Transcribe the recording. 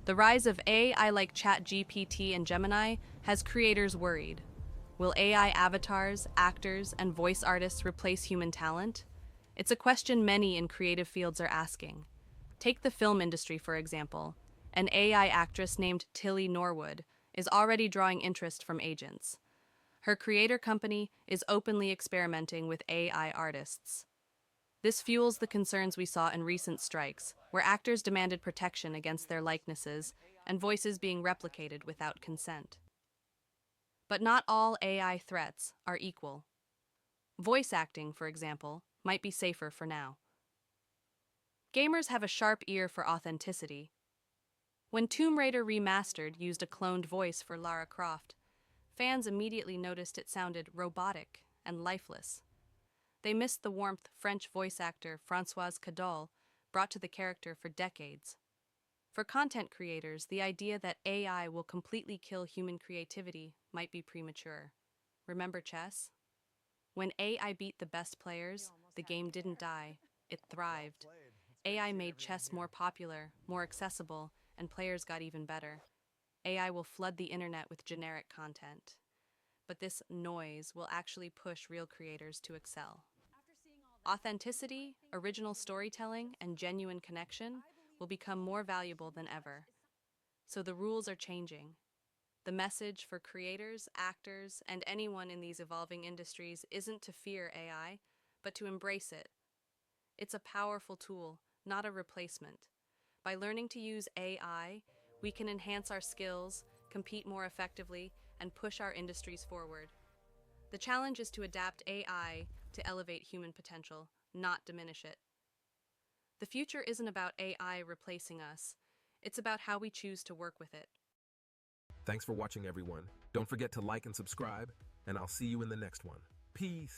The rise of AI like ChatGPT and Gemini has creators worried. Will AI avatars, actors, and voice artists replace human talent? It's a question many in creative fields are asking. Take the film industry, for example. An AI actress named Tilly Norwood is already drawing interest from agents. Her creator company is openly experimenting with AI artists. This fuels the concerns we saw in recent strikes, where actors demanded protection against their likenesses and voices being replicated without consent. But not all AI threats are equal. Voice acting, for example, might be safer for now. Gamers have a sharp ear for authenticity. When Tomb Raider Remastered used a cloned voice for Lara Croft, fans immediately noticed it sounded robotic and lifeless. They missed the warmth French voice actor Françoise Cadol brought to the character for decades. For content creators, the idea that AI will completely kill human creativity might be premature. Remember chess? When AI beat the best players, the game didn't die, it thrived. AI made chess more popular, more accessible, and players got even better. AI will flood the internet with generic content. But this noise will actually push real creators to excel. Authenticity, original storytelling, and genuine connection will become more valuable than ever. So the rules are changing. The message for creators, actors, and anyone in these evolving industries isn't to fear AI, but to embrace it. It's a powerful tool, not a replacement. By learning to use AI, we can enhance our skills, compete more effectively, and push our industries forward. The challenge is to adapt AI to elevate human potential, not diminish it. The future isn't about AI replacing us, it's about how we choose to work with it. Thanks for watching, everyone. Don't forget to like and subscribe, and I'll see you in the next one. Peace.